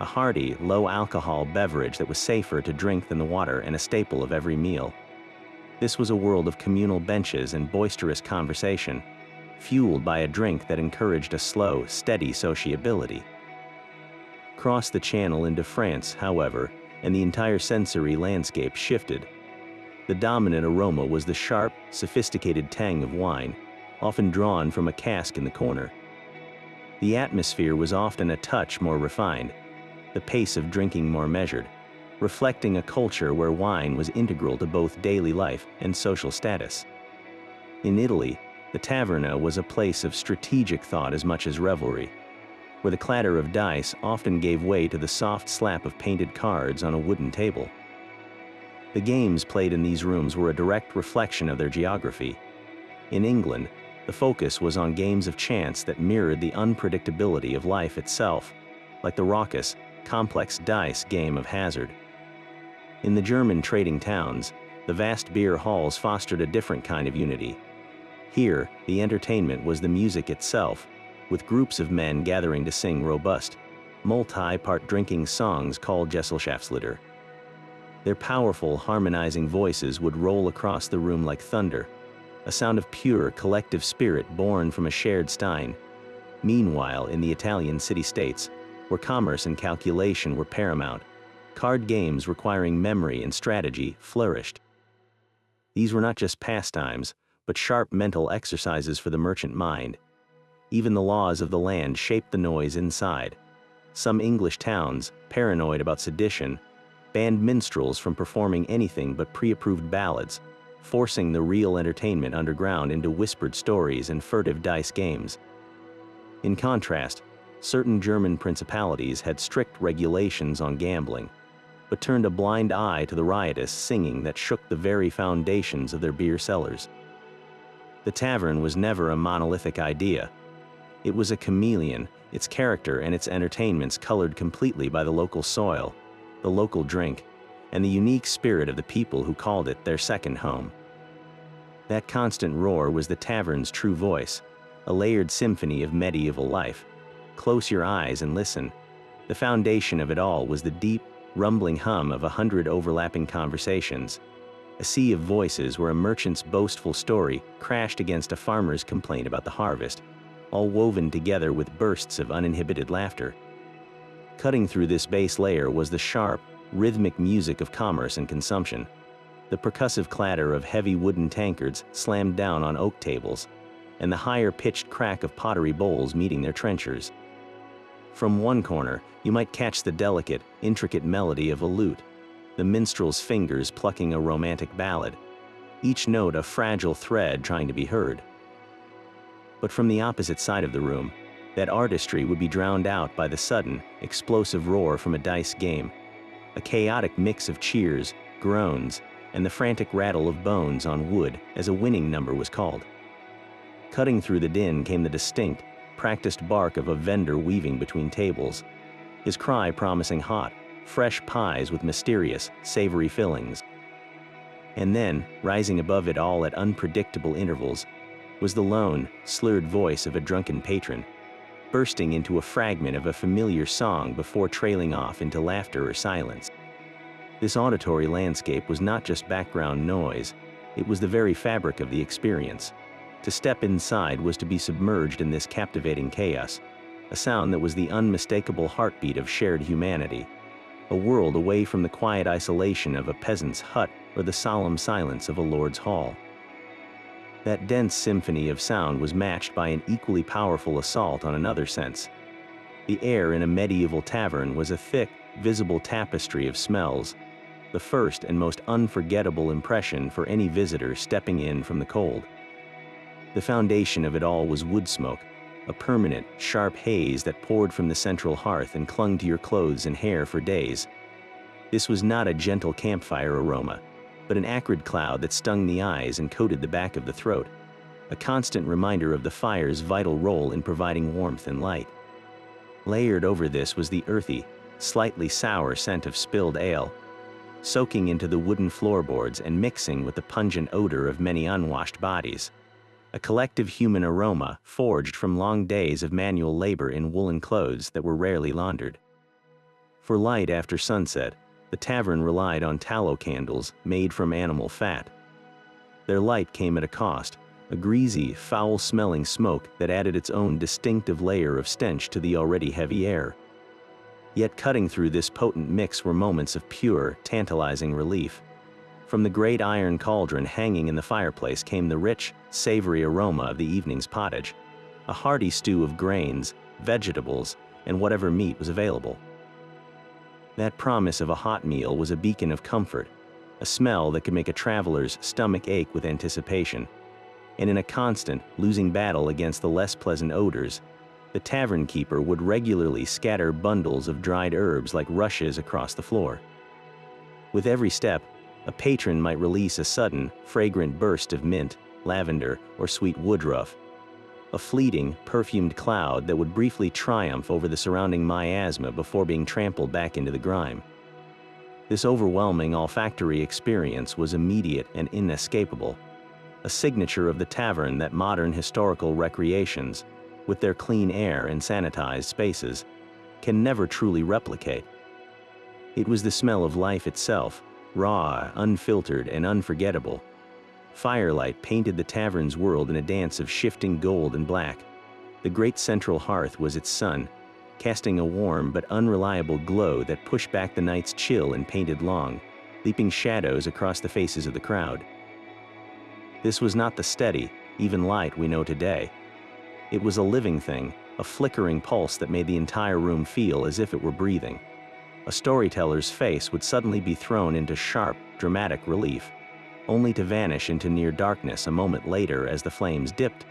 a hearty, low-alcohol beverage that was safer to drink than the water and a staple of every meal. This was a world of communal benches and boisterous conversation, fueled by a drink that encouraged a slow, steady sociability. Cross the channel into France, however, and the entire sensory landscape shifted. The dominant aroma was the sharp, sophisticated tang of wine, often drawn from a cask in the corner. The atmosphere was often a touch more refined, the pace of drinking more measured, reflecting a culture where wine was integral to both daily life and social status. In Italy, the taverna was a place of strategic thought as much as revelry, where the clatter of dice often gave way to the soft slap of painted cards on a wooden table. The games played in these rooms were a direct reflection of their geography. In England, the focus was on games of chance that mirrored the unpredictability of life itself, like the raucous, complex dice game of hazard. In the German trading towns, the vast beer halls fostered a different kind of unity. Here, the entertainment was the music itself, with groups of men gathering to sing robust, multi-part drinking songs called Gesellschaftslieder. Their powerful, harmonizing voices would roll across the room like thunder, a sound of pure, collective spirit born from a shared stein. Meanwhile, in the Italian city-states, where commerce and calculation were paramount, card games requiring memory and strategy flourished. These were not just pastimes, but sharp mental exercises for the merchant mind. Even the laws of the land shaped the noise inside. Some English towns, paranoid about sedition, banned minstrels from performing anything but pre-approved ballads, forcing the real entertainment underground into whispered stories and furtive dice games. In contrast, certain German principalities had strict regulations on gambling, but turned a blind eye to the riotous singing that shook the very foundations of their beer cellars. The tavern was never a monolithic idea. It was a chameleon, its character and its entertainments colored completely by the local soil, the local drink, and the unique spirit of the people who called it their second home. That constant roar was the tavern's true voice, a layered symphony of medieval life. Close your eyes and listen. The foundation of it all was the deep, rumbling hum of 100 overlapping conversations, a sea of voices where a merchant's boastful story crashed against a farmer's complaint about the harvest, all woven together with bursts of uninhibited laughter. Cutting through this base layer was the sharp, rhythmic music of commerce and consumption, the percussive clatter of heavy wooden tankards slammed down on oak tables, and the higher-pitched crack of pottery bowls meeting their trenchers. From one corner, you might catch the delicate, intricate melody of a lute, the minstrel's fingers plucking a romantic ballad, each note a fragile thread trying to be heard. But from the opposite side of the room, that artistry would be drowned out by the sudden, explosive roar from a dice game, a chaotic mix of cheers, groans, and the frantic rattle of bones on wood as a winning number was called. Cutting through the din came the distinct, practiced bark of a vendor weaving between tables, his cry promising hot, fresh pies with mysterious, savory fillings. And then, rising above it all at unpredictable intervals, was the lone, slurred voice of a drunken patron, bursting into a fragment of a familiar song before trailing off into laughter or silence. This auditory landscape was not just background noise, it was the very fabric of the experience. To step inside was to be submerged in this captivating chaos, a sound that was the unmistakable heartbeat of shared humanity, a world away from the quiet isolation of a peasant's hut or the solemn silence of a lord's hall. That dense symphony of sound was matched by an equally powerful assault on another sense. The air in a medieval tavern was a thick, visible tapestry of smells, the first and most unforgettable impression for any visitor stepping in from the cold. The foundation of it all was wood smoke, a permanent, sharp haze that poured from the central hearth and clung to your clothes and hair for days. This was not a gentle campfire aroma, but an acrid cloud that stung the eyes and coated the back of the throat, a constant reminder of the fire's vital role in providing warmth and light. Layered over this was the earthy, slightly sour scent of spilled ale, soaking into the wooden floorboards and mixing with the pungent odor of many unwashed bodies. A collective human aroma forged from long days of manual labor in woolen clothes that were rarely laundered. For light after sunset, the tavern relied on tallow candles made from animal fat. Their light came at a cost, a greasy, foul-smelling smoke that added its own distinctive layer of stench to the already heavy air. Yet cutting through this potent mix were moments of pure, tantalizing relief. From the great iron cauldron hanging in the fireplace came the rich, savory aroma of the evening's pottage, a hearty stew of grains, vegetables, and whatever meat was available. That promise of a hot meal was a beacon of comfort, a smell that could make a traveler's stomach ache with anticipation. And in a constant, losing battle against the less pleasant odors, the tavern keeper would regularly scatter bundles of dried herbs like rushes across the floor. With every step, a patron might release a sudden, fragrant burst of mint, lavender, or sweet woodruff, a fleeting, perfumed cloud that would briefly triumph over the surrounding miasma before being trampled back into the grime. This overwhelming olfactory experience was immediate and inescapable, a signature of the tavern that modern historical recreations, with their clean air and sanitized spaces, can never truly replicate. It was the smell of life itself, raw, unfiltered, and unforgettable. Firelight painted the tavern's world in a dance of shifting gold and black. The great central hearth was its sun, casting a warm but unreliable glow that pushed back the night's chill and painted long, leaping shadows across the faces of the crowd. This was not the steady, even light we know today. It was a living thing, a flickering pulse that made the entire room feel as if it were breathing. A storyteller's face would suddenly be thrown into sharp, dramatic relief, only to vanish into near darkness a moment later as the flames dipped.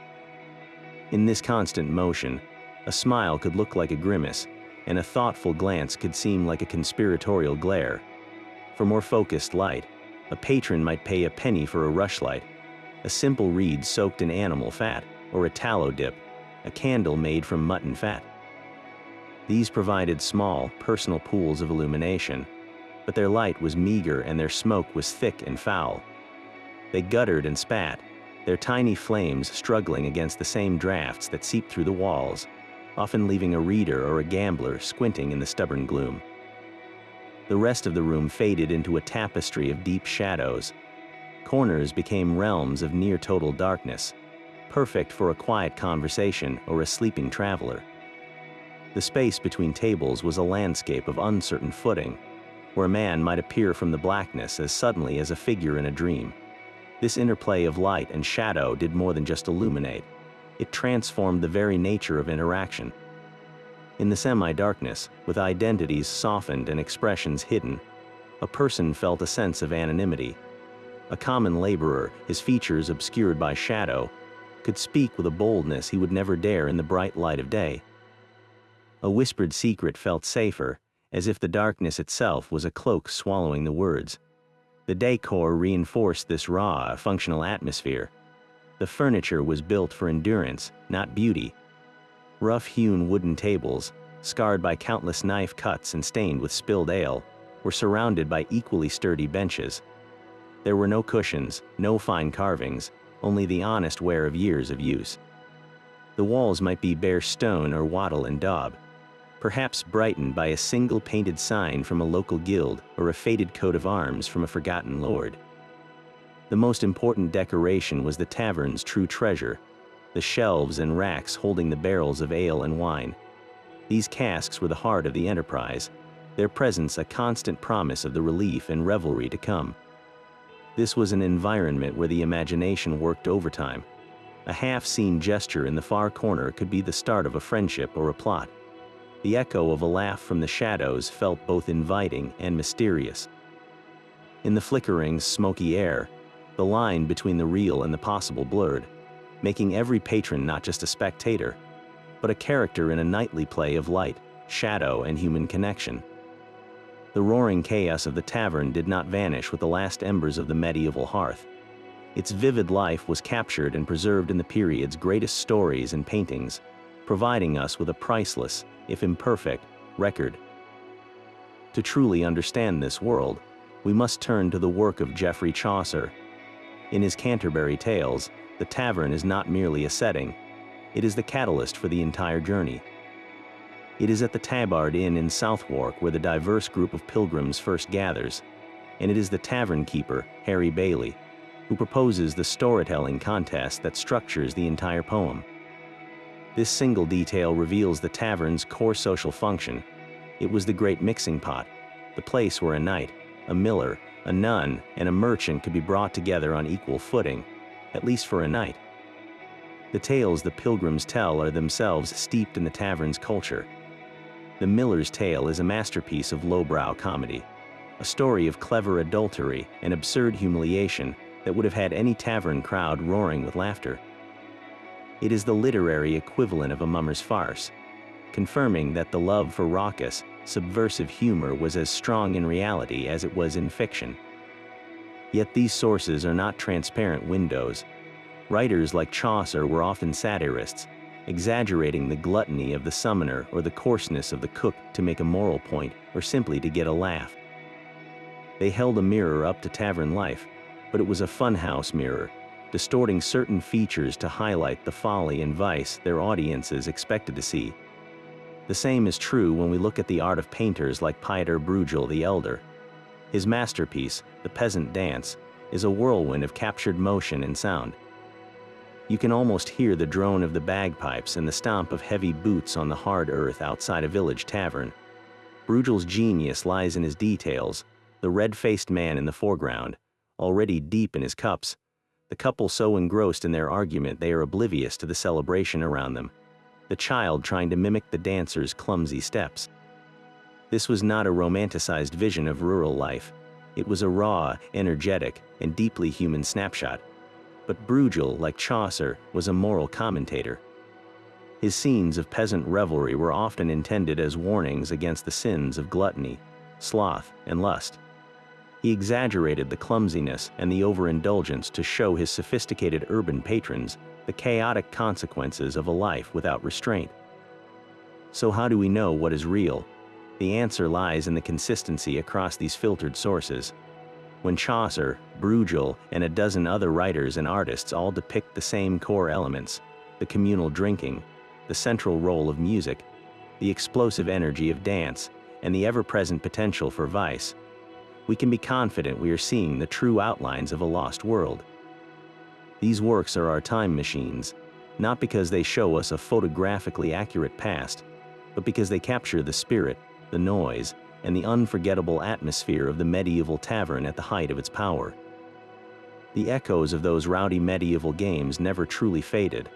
In this constant motion, a smile could look like a grimace, and a thoughtful glance could seem like a conspiratorial glare. For more focused light, a patron might pay a penny for a rushlight, a simple reed soaked in animal fat, or a tallow dip, a candle made from mutton fat. These provided small, personal pools of illumination, but their light was meager and their smoke was thick and foul. They guttered and spat, their tiny flames struggling against the same drafts that seeped through the walls, often leaving a reader or a gambler squinting in the stubborn gloom. The rest of the room faded into a tapestry of deep shadows. Corners became realms of near-total darkness, perfect for a quiet conversation or a sleeping traveler. The space between tables was a landscape of uncertain footing, where a man might appear from the blackness as suddenly as a figure in a dream. This interplay of light and shadow did more than just illuminate. It transformed the very nature of interaction. In the semi-darkness, with identities softened and expressions hidden, a person felt a sense of anonymity. A common laborer, his features obscured by shadow, could speak with a boldness he would never dare in the bright light of day. A whispered secret felt safer, as if the darkness itself was a cloak swallowing the words. The decor reinforced this raw, functional atmosphere. The furniture was built for endurance, not beauty. Rough-hewn wooden tables, scarred by countless knife cuts and stained with spilled ale, were surrounded by equally sturdy benches. There were no cushions, no fine carvings, only the honest wear of years of use. The walls might be bare stone or wattle and daub, perhaps brightened by a single painted sign from a local guild or a faded coat of arms from a forgotten lord. The most important decoration was the tavern's true treasure, the shelves and racks holding the barrels of ale and wine. These casks were the heart of the enterprise, their presence a constant promise of the relief and revelry to come. This was an environment where the imagination worked overtime. A half-seen gesture in the far corner could be the start of a friendship or a plot. The echo of a laugh from the shadows felt both inviting and mysterious. In the flickering, smoky air, the line between the real and the possible blurred, making every patron not just a spectator, but a character in a nightly play of light, shadow, and human connection. The roaring chaos of the tavern did not vanish with the last embers of the medieval hearth. Its vivid life was captured and preserved in the period's greatest stories and paintings, providing us with a priceless, if imperfect, record. To truly understand this world, we must turn to the work of Geoffrey Chaucer. In his Canterbury Tales, the tavern is not merely a setting, it is the catalyst for the entire journey. It is at the Tabard Inn in Southwark where the diverse group of pilgrims first gathers, and it is the tavern keeper, Harry Bailey, who proposes the storytelling contest that structures the entire poem. This single detail reveals the tavern's core social function. It was the great mixing pot, the place where a knight, a miller, a nun, and a merchant could be brought together on equal footing, at least for a night. The tales the pilgrims tell are themselves steeped in the tavern's culture. The Miller's Tale is a masterpiece of lowbrow comedy, a story of clever adultery and absurd humiliation that would have had any tavern crowd roaring with laughter. It is the literary equivalent of a mummer's farce, confirming that the love for raucous, subversive humor was as strong in reality as it was in fiction. Yet these sources are not transparent windows. Writers like Chaucer were often satirists, exaggerating the gluttony of the summoner or the coarseness of the cook to make a moral point or simply to get a laugh. They held a mirror up to tavern life, but it was a funhouse mirror, distorting certain features to highlight the folly and vice their audiences expected to see. The same is true when we look at the art of painters like Pieter Bruegel the Elder. His masterpiece, The Peasant Dance, is a whirlwind of captured motion and sound. You can almost hear the drone of the bagpipes and the stomp of heavy boots on the hard earth outside a village tavern. Bruegel's genius lies in his details, the red-faced man in the foreground, already deep in his cups, the couple so engrossed in their argument they are oblivious to the celebration around them, the child trying to mimic the dancer's clumsy steps. This was not a romanticized vision of rural life. It was a raw, energetic, and deeply human snapshot. But Bruegel, like Chaucer, was a moral commentator. His scenes of peasant revelry were often intended as warnings against the sins of gluttony, sloth, and lust. He exaggerated the clumsiness and the overindulgence to show his sophisticated urban patrons the chaotic consequences of a life without restraint. So how do we know what is real? The answer lies in the consistency across these filtered sources. When Chaucer, Bruegel, and a dozen other writers and artists all depict the same core elements, the communal drinking, the central role of music, the explosive energy of dance, and the ever-present potential for vice, we can be confident we are seeing the true outlines of a lost world. These works are our time machines, not because they show us a photographically accurate past, but because they capture the spirit, the noise, and the unforgettable atmosphere of the medieval tavern at the height of its power. The echoes of those rowdy medieval games never truly faded.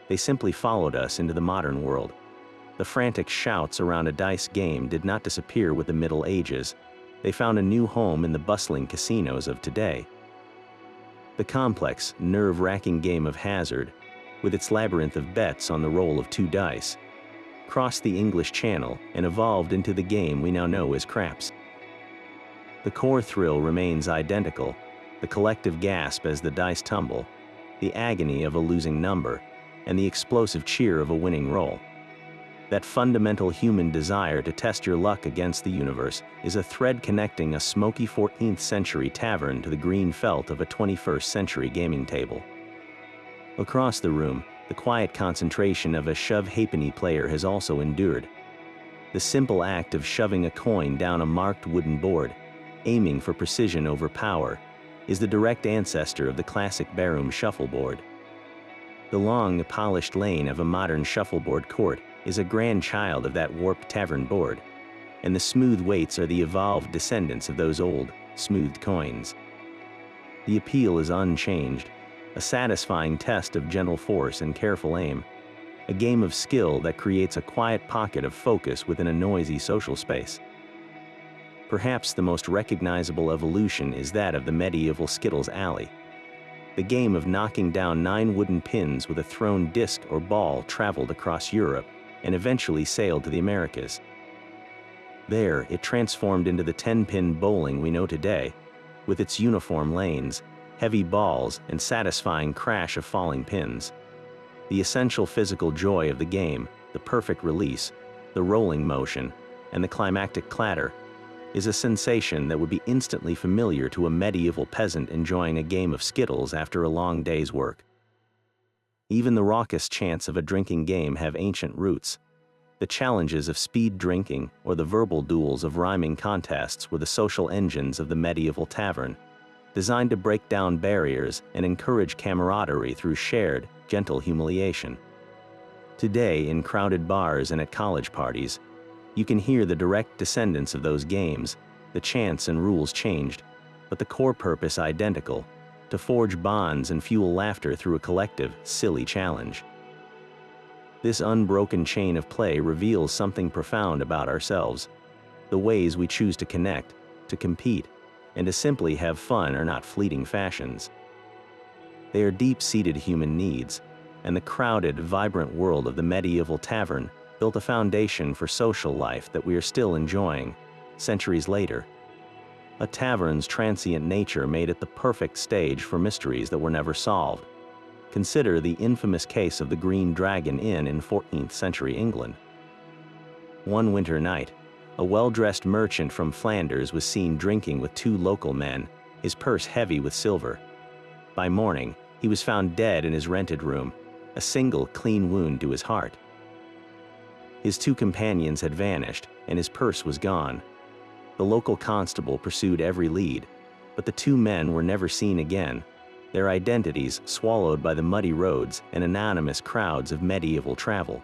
They simply followed us into the modern world. The frantic shouts around a dice game did not disappear with the Middle Ages. They found a new home in the bustling casinos of today. The complex, nerve-wracking game of hazard, with its labyrinth of bets on the roll of 2 dice, crossed the English Channel and evolved into the game we now know as craps. The core thrill remains identical, the collective gasp as the dice tumble, the agony of a losing number, and the explosive cheer of a winning roll. That fundamental human desire to test your luck against the universe is a thread connecting a smoky 14th century tavern to the green felt of a 21st century gaming table. Across the room, the quiet concentration of a shove-halfpenny player has also endured. The simple act of shoving a coin down a marked wooden board, aiming for precision over power, is the direct ancestor of the classic barroom shuffleboard. The long, polished lane of a modern shuffleboard court is a grandchild of that warped tavern board, and the smooth weights are the evolved descendants of those old, smoothed coins. The appeal is unchanged, a satisfying test of gentle force and careful aim, a game of skill that creates a quiet pocket of focus within a noisy social space. Perhaps the most recognizable evolution is that of the medieval Skittles Alley. The game of knocking down 9 wooden pins with a thrown disc or ball traveled across Europe and eventually sailed to the Americas. There, it transformed into the 10-pin bowling we know today, with its uniform lanes, heavy balls, and satisfying crash of falling pins. The essential physical joy of the game, the perfect release, the rolling motion, and the climactic clatter, is a sensation that would be instantly familiar to a medieval peasant enjoying a game of skittles after a long day's work. Even the raucous chants of a drinking game have ancient roots. The challenges of speed drinking or the verbal duels of rhyming contests were the social engines of the medieval tavern, designed to break down barriers and encourage camaraderie through shared, gentle humiliation. Today, in crowded bars and at college parties, you can hear the direct descendants of those games. The chants and rules changed, but the core purpose identical: to forge bonds and fuel laughter through a collective, silly challenge. This unbroken chain of play reveals something profound about ourselves. The ways we choose to connect, to compete, and to simply have fun are not fleeting fashions. They are deep-seated human needs, and the crowded, vibrant world of the medieval tavern built a foundation for social life that we are still enjoying, centuries later. A tavern's transient nature made it the perfect stage for mysteries that were never solved. Consider the infamous case of the Green Dragon Inn in 14th century England. One winter night, a well-dressed merchant from Flanders was seen drinking with two local men, his purse heavy with silver. By morning, he was found dead in his rented room, a single clean wound to his heart. His two companions had vanished, and his purse was gone. The local constable pursued every lead, but the two men were never seen again, their identities swallowed by the muddy roads and anonymous crowds of medieval travel.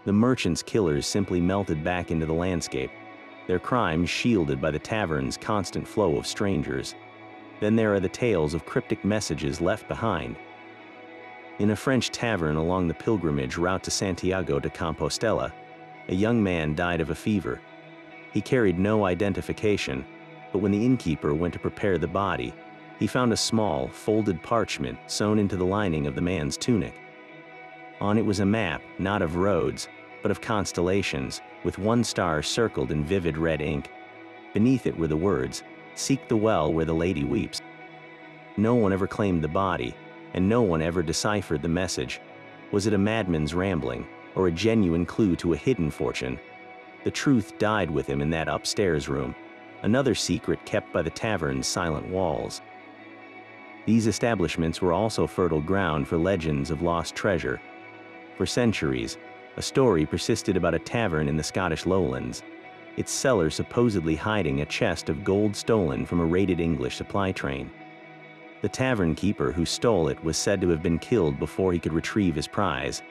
The merchant's killers simply melted back into the landscape, their crimes shielded by the tavern's constant flow of strangers. Then there are the tales of cryptic messages left behind. In a French tavern along the pilgrimage route to Santiago de Compostela, a young man died of a fever. He carried no identification, but when the innkeeper went to prepare the body, he found a small, folded parchment sewn into the lining of the man's tunic. On it was a map, not of roads, but of constellations, with one star circled in vivid red ink. Beneath it were the words, "Seek the well where the lady weeps." No one ever claimed the body, and no one ever deciphered the message. Was it a madman's rambling, or a genuine clue to a hidden fortune? The truth died with him in that upstairs room, another secret kept by the tavern's silent walls. These establishments were also fertile ground for legends of lost treasure. For centuries, a story persisted about a tavern in the Scottish lowlands, its cellar supposedly hiding a chest of gold stolen from a raided English supply train. The tavern keeper who stole it was said to have been killed before he could retrieve his prize,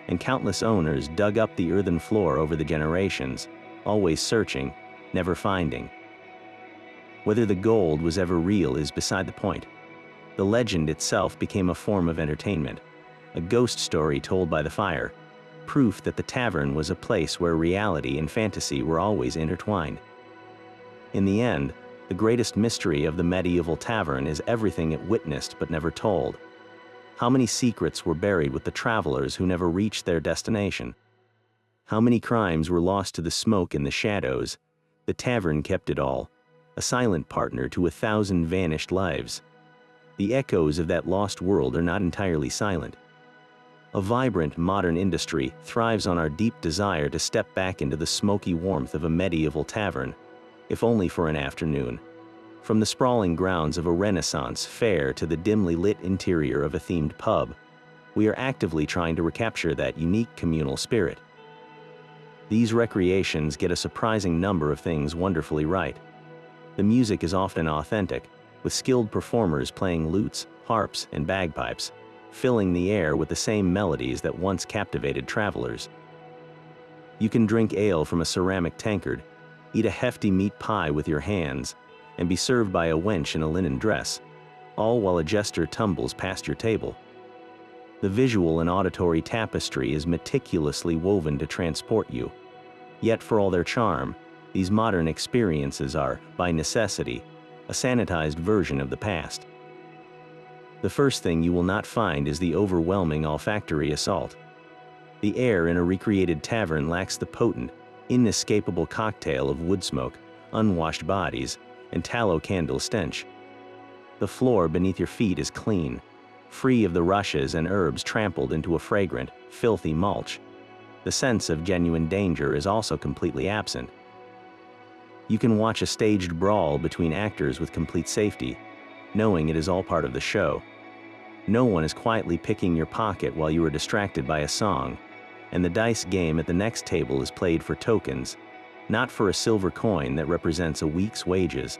and countless owners dug up the earthen floor over the generations, always searching, never finding. Whether the gold was ever real is beside the point. The legend itself became a form of entertainment, a ghost story told by the fire, proof that the tavern was a place where reality and fantasy were always intertwined. In the end, the greatest mystery of the medieval tavern is everything it witnessed but never told. How many secrets were buried with the travelers who never reached their destination? How many crimes were lost to the smoke and the shadows? The tavern kept it all, a silent partner to 1,000 vanished lives. The echoes of that lost world are not entirely silent. A vibrant modern industry thrives on our deep desire to step back into the smoky warmth of a medieval tavern, if only for an afternoon. From the sprawling grounds of a Renaissance fair to the dimly lit interior of a themed pub, we are actively trying to recapture that unique communal spirit. These recreations get a surprising number of things wonderfully right. The music is often authentic, with skilled performers playing lutes, harps, and bagpipes, filling the air with the same melodies that once captivated travelers. You can drink ale from a ceramic tankard, eat a hefty meat pie with your hands, and be served by a wench in a linen dress, all while a jester tumbles past your table. The visual and auditory tapestry is meticulously woven to transport you. Yet for all their charm, these modern experiences are, by necessity, a sanitized version of the past. The first thing you will not find is the overwhelming olfactory assault. The air in a recreated tavern lacks the potent, inescapable cocktail of wood smoke, unwashed bodies, and tallow candle stench. The floor beneath your feet is clean, free of the rushes and herbs trampled into a fragrant, filthy mulch. The sense of genuine danger is also completely absent. You can watch a staged brawl between actors with complete safety, knowing it is all part of the show. No one is quietly picking your pocket while you are distracted by a song, and the dice game at the next table is played for tokens, not for a silver coin that represents a week's wages.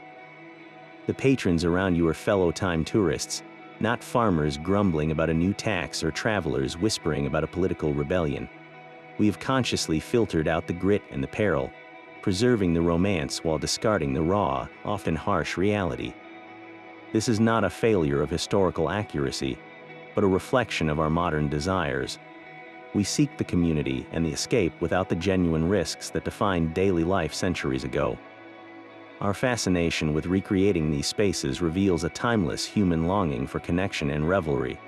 The patrons around you are fellow time tourists, not farmers grumbling about a new tax or travelers whispering about a political rebellion. We have consciously filtered out the grit and the peril, preserving the romance while discarding the raw, often harsh reality. This is not a failure of historical accuracy, but a reflection of our modern desires. We seek the community and the escape without the genuine risks that defined daily life centuries ago. Our fascination with recreating these spaces reveals a timeless human longing for connection and revelry,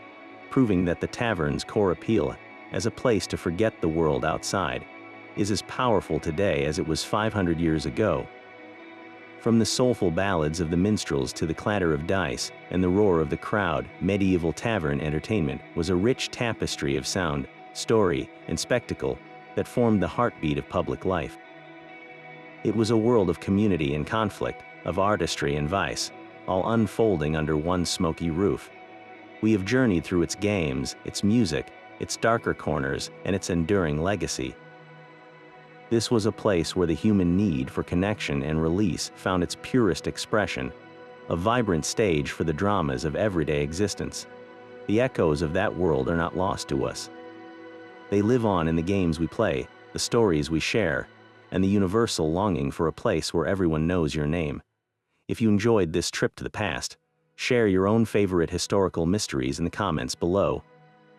proving that the tavern's core appeal, as a place to forget the world outside, is as powerful today as it was 500 years ago. From the soulful ballads of the minstrels to the clatter of dice and the roar of the crowd, Medieval Tavern Entertainment was a rich tapestry of sound, story, and spectacle that formed the heartbeat of public life. It was a world of community and conflict, of artistry and vice, all unfolding under one smoky roof. We have journeyed through its games, its music, its darker corners, and its enduring legacy. This was a place where the human need for connection and release found its purest expression, a vibrant stage for the dramas of everyday existence. The echoes of that world are not lost to us. They live on in the games we play, the stories we share, and the universal longing for a place where everyone knows your name. If you enjoyed this trip to the past, share your own favorite historical mysteries in the comments below.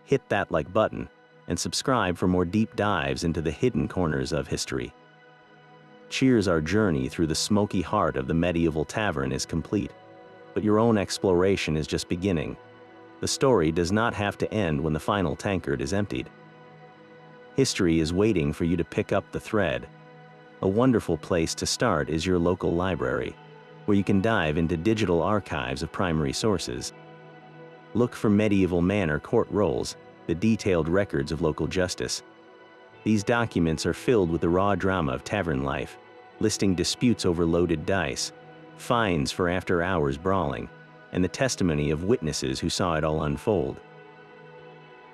Hit that like button, and subscribe for more deep dives into the hidden corners of history. Cheers, our journey through the smoky heart of the medieval tavern is complete, but your own exploration is just beginning. The story does not have to end when the final tankard is emptied. History is waiting for you to pick up the thread. A wonderful place to start is your local library, where you can dive into digital archives of primary sources. Look for medieval manor court rolls, the detailed records of local justice. These documents are filled with the raw drama of tavern life, listing disputes over loaded dice, fines for after-hours brawling, and the testimony of witnesses who saw it all unfold.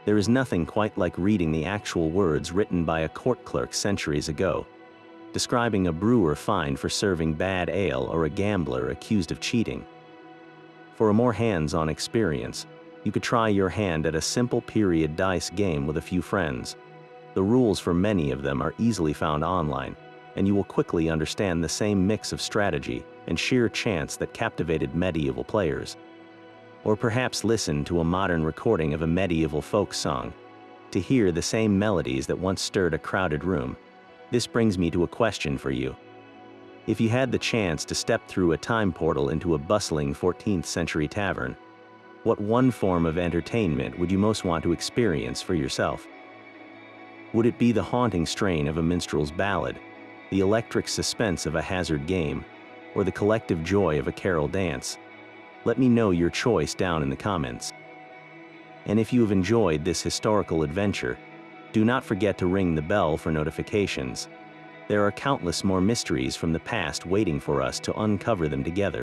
There is nothing quite like reading the actual words written by a court clerk centuries ago, describing a brewer fined for serving bad ale or a gambler accused of cheating. For a more hands-on experience, you could try your hand at a simple period dice game with a few friends. The rules for many of them are easily found online, and you will quickly understand the same mix of strategy and sheer chance that captivated medieval players. Or perhaps listen to a modern recording of a medieval folk song, to hear the same melodies that once stirred a crowded room. This brings me to a question for you. If you had the chance to step through a time portal into a bustling 14th century tavern, what one form of entertainment would you most want to experience for yourself? Would it be the haunting strain of a minstrel's ballad, the electric suspense of a hazard game, or the collective joy of a carol dance? Let me know your choice down in the comments. And if you have enjoyed this historical adventure, do not forget to ring the bell for notifications. There are countless more mysteries from the past waiting for us to uncover them together.